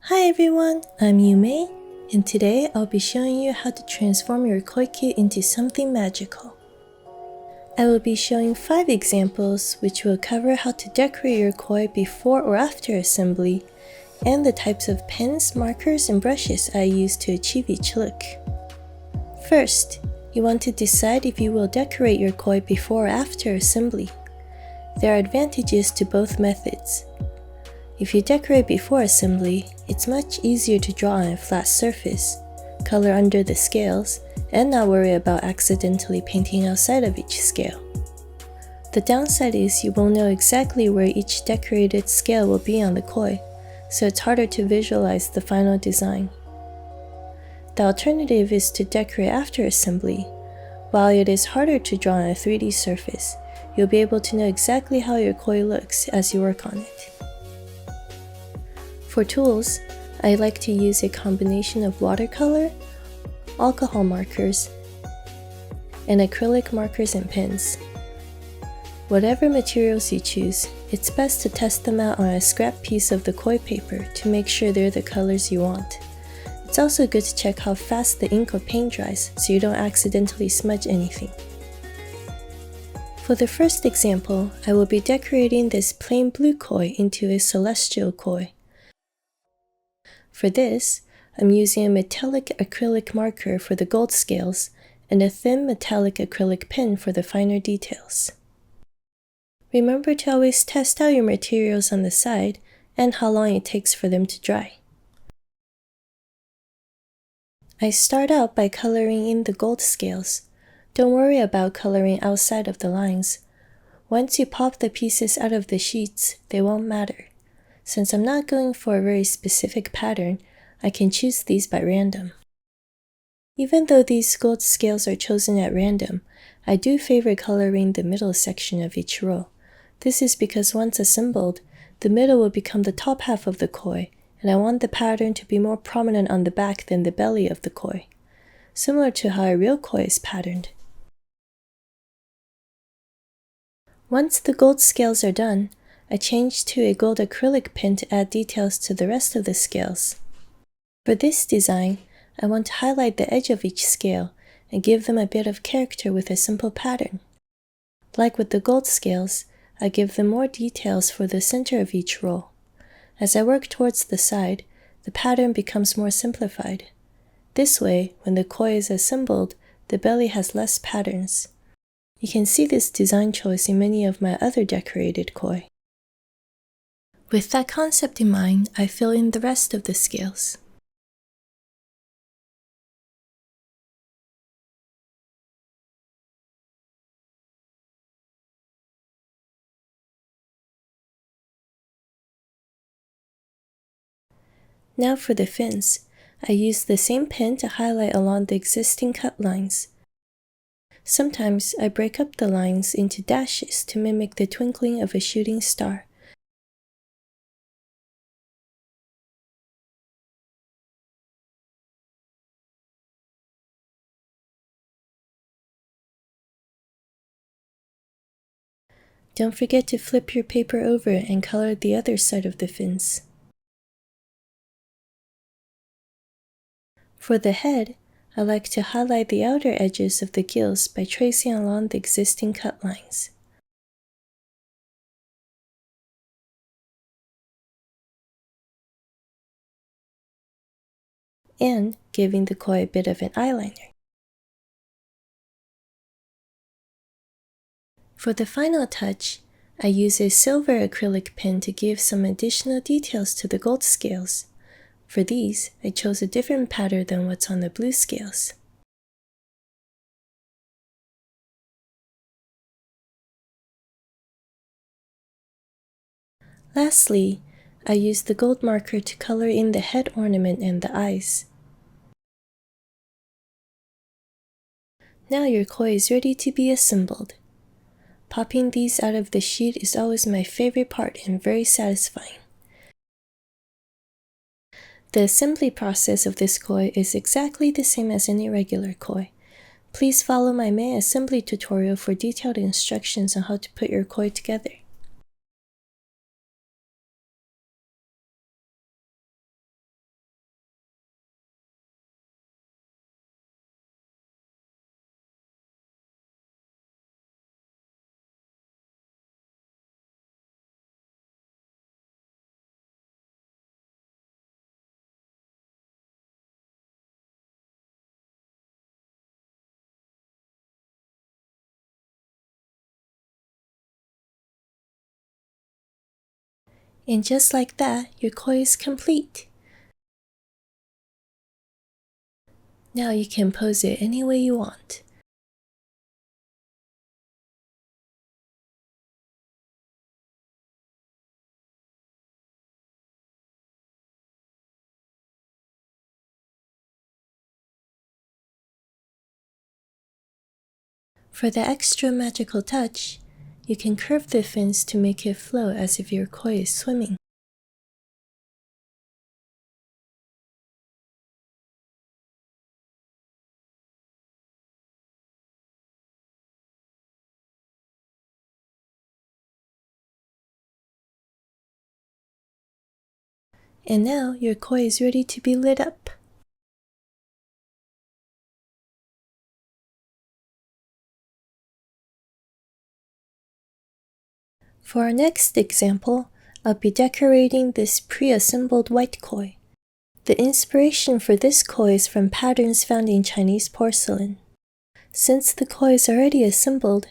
Hi everyone, I'm Yumei, and today I'll be showing you how to transform your koi kit into something magical. I will be showing 5 examples which will cover how to decorate your koi before or after assembly, and the types of pens, markers, and brushes I use to achieve each look. First, you want to decide if you will decorate your koi before or after assembly. There are advantages to both methods. If you decorate before assembly, it's much easier to draw on a flat surface, color under the scales, and not worry about accidentally painting outside of each scale. The downside is you won't know exactly where each decorated scale will be on the koi, so it's harder to visualize the final design. The alternative is to decorate after assembly. While it is harder to draw on a 3D surface, you'll be able to know exactly how your koi looks as you work on it. For tools, I like to use a combination of watercolor, alcohol markers, and acrylic markers and pens. Whatever materials you choose, it's best to test them out on a scrap piece of the koi paper to make sure they're the colors you want. It's also good to check how fast the ink or paint dries so you don't accidentally smudge anything. For the first example, I will be decorating this plain blue koi into a celestial koi. For this, I'm using a metallic acrylic marker for the gold scales and a thin metallic acrylic pen for the finer details. Remember to always test out your materials on the side and how long it takes for them to dry. I start out by coloring in the gold scales. Don't worry about coloring outside of the lines. Once you pop the pieces out of the sheets, they won't matter. Since I'm not going for a very specific pattern, I can choose these by random. Even though these gold scales are chosen at random, I do favor coloring the middle section of each row. This is because once assembled, the middle will become the top half of the koi, and I want the pattern to be more prominent on the back than the belly of the koi, similar to how a real koi is patterned. Once the gold scales are done, I change to a gold acrylic pen to add details to the rest of the scales. For this design, I want to highlight the edge of each scale and give them a bit of character with a simple pattern. Like with the gold scales, I give them more details for the center of each row. As I work towards the side, the pattern becomes more simplified. This way, when the koi is assembled, the belly has less patterns. You can see this design choice in many of my other decorated koi. With that concept in mind, I fill in the rest of the scales. Now for the fins, I use the same pen to highlight along the existing cut lines. Sometimes I break up the lines into dashes to mimic the twinkling of a shooting star. Don't forget to flip your paper over and color the other side of the fins. For the head, I like to highlight the outer edges of the gills by tracing along the existing cut lines. And giving the koi a bit of an eyeliner. For the final touch, I use a silver acrylic pen to give some additional details to the gold scales. For these, I chose a different pattern than what's on the blue scales. Lastly, I used the gold marker to color in the head ornament and the eyes. Now your koi is ready to be assembled. Popping these out of the sheet is always my favorite part and very satisfying. The assembly process of this koi is exactly the same as any regular koi. Please follow my main assembly tutorial for detailed instructions on how to put your koi together. And just like that, your koi is complete. Now you can pose it any way you want. For the extra magical touch, you can curve the fins to make it flow as if your koi is swimming. And now your koi is ready to be lit up. For our next example, I'll be decorating this pre-assembled white koi. The inspiration for this koi is from patterns found in Chinese porcelain. Since the koi is already assembled,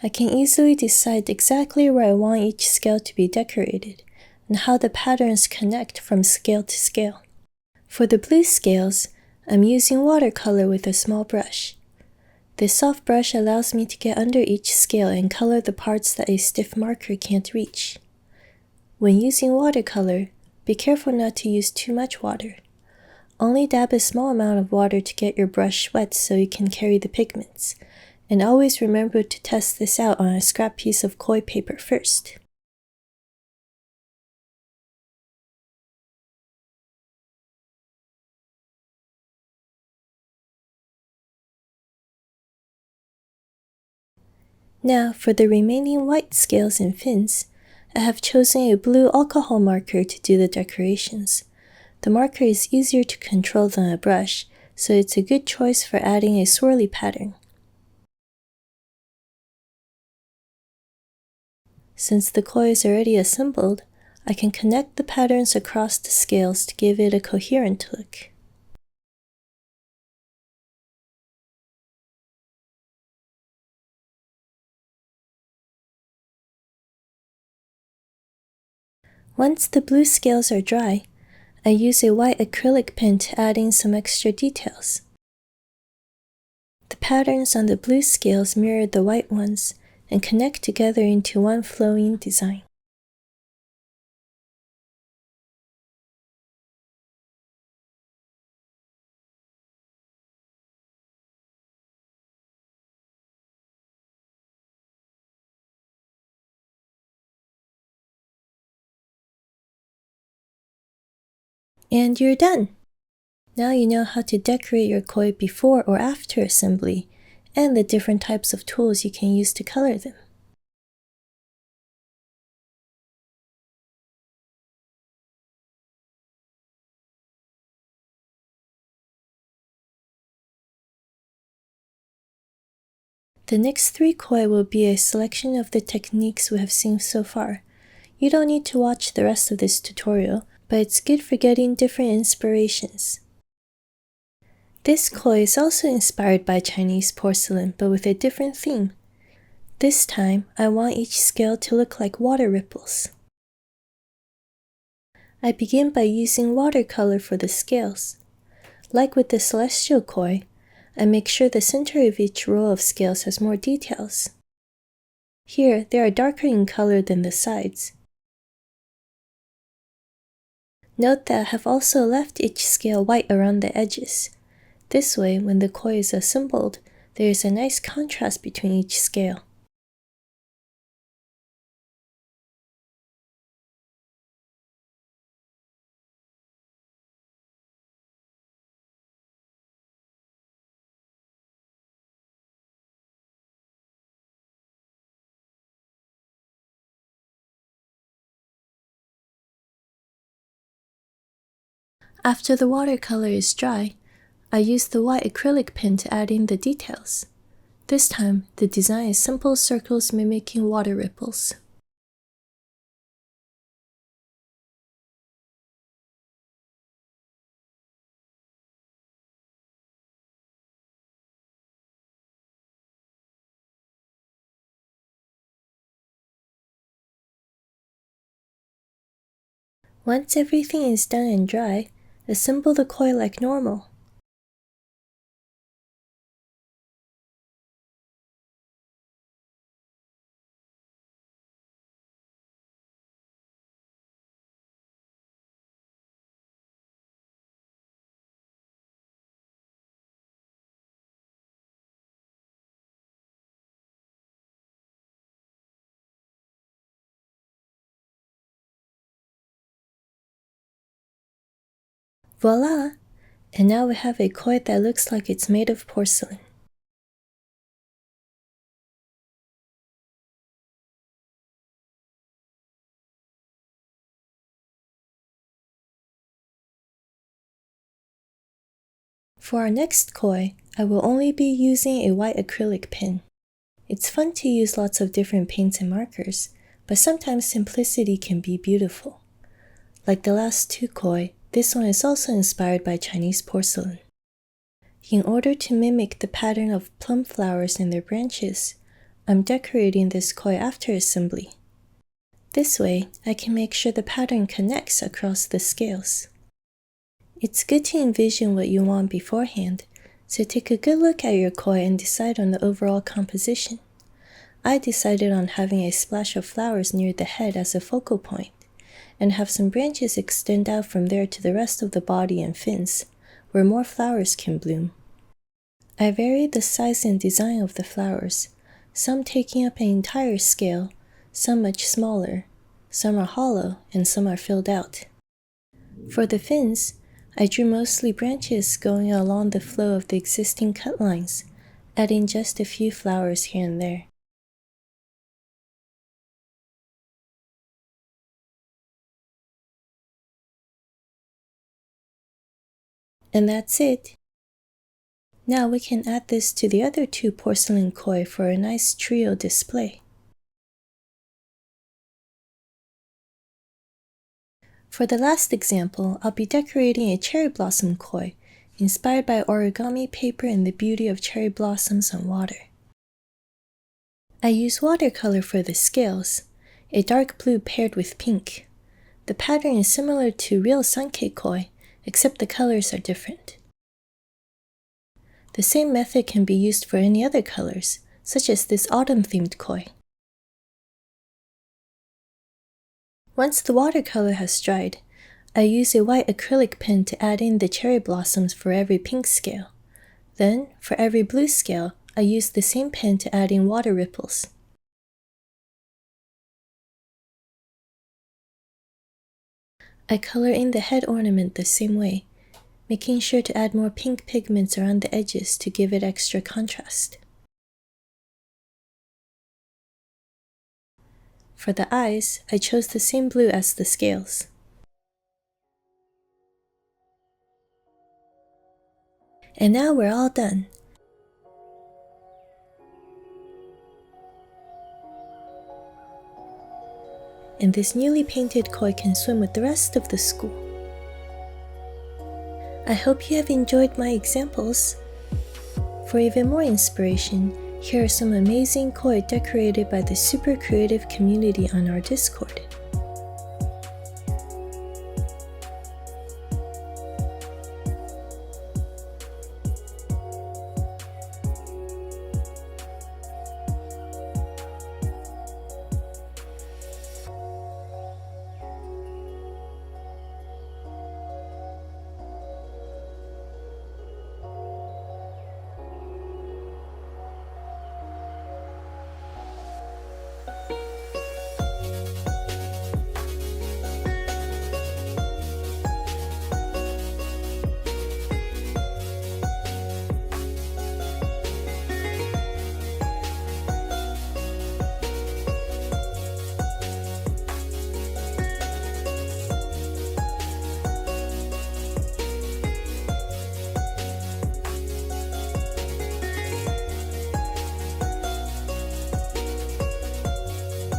I can easily decide exactly where I want each scale to be decorated and how the patterns connect from scale to scale. For the blue scales, I'm using watercolor with a small brush. This soft brush allows me to get under each scale and color the parts that a stiff marker can't reach. When using watercolor, be careful not to use too much water. Only dab a small amount of water to get your brush wet so you can carry the pigments, and always remember to test this out on a scrap piece of koi paper first. Now for the remaining white scales and fins, I have chosen a blue alcohol marker to do the decorations. The marker is easier to control than a brush, so it's a good choice for adding a swirly pattern. Since the koi is already assembled, I can connect the patterns across the scales to give it a coherent look. Once the blue scales are dry, I use a white acrylic pen to add in some extra details. The patterns on the blue scales mirror the white ones and connect together into one flowing design. And you're done! Now you know how to decorate your koi before or after assembly, and the different types of tools you can use to color them. The next 3 koi will be a selection of the techniques we have seen so far. You don't need to watch the rest of this tutorial, but it's good for getting different inspirations. This koi is also inspired by Chinese porcelain, but with a different theme. This time, I want each scale to look like water ripples. I begin by using watercolor for the scales. Like with the celestial koi, I make sure the center of each row of scales has more details. Here, they are darker in color than the sides. Note that I have also left each scale white around the edges. This way, when the koi is assembled, there is a nice contrast between each scale. After the watercolor is dry, I use the white acrylic pen to add in the details. This time, the design is simple circles mimicking water ripples. Once everything is done and dry, assemble the koi like normal. Voila! And now we have a koi that looks like it's made of porcelain. For our next koi, I will only be using a white acrylic pen. It's fun to use lots of different paints and markers, but sometimes simplicity can be beautiful. Like the last two koi, this one is also inspired by Chinese porcelain. In order to mimic the pattern of plum flowers and their branches, I'm decorating this koi after assembly. This way, I can make sure the pattern connects across the scales. It's good to envision what you want beforehand, so take a good look at your koi and decide on the overall composition. I decided on having a splash of flowers near the head as a focal point, and have some branches extend out from there to the rest of the body and fins, where more flowers can bloom. I varied the size and design of the flowers, some taking up an entire scale, some much smaller, some are hollow, and some are filled out. For the fins, I drew mostly branches going along the flow of the existing cut lines, adding just a few flowers here and there. And that's it. Now we can add this to the other two porcelain koi for a nice trio display. For the last example, I'll be decorating a cherry blossom koi, inspired by origami paper and the beauty of cherry blossoms on water. I use watercolor for the scales, a dark blue paired with pink. The pattern is similar to real sankei koi, except the colors are different. The same method can be used for any other colors, such as this autumn-themed koi. Once the watercolor has dried, I use a white acrylic pen to add in the cherry blossoms for every pink scale. Then, for every blue scale, I use the same pen to add in water ripples. I color in the head ornament the same way, making sure to add more pink pigments around the edges to give it extra contrast. For the eyes, I chose the same blue as the scales. And now we're all done. And this newly painted koi can swim with the rest of the school. I hope you have enjoyed my examples. For even more inspiration, here are some amazing koi decorated by the super creative community on our Discord.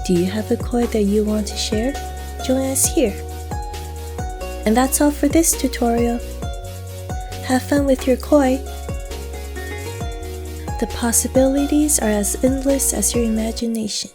Do you have a koi that you want to share? Join us here. And that's all for this tutorial. Have fun with your koi. The possibilities are as endless as your imagination.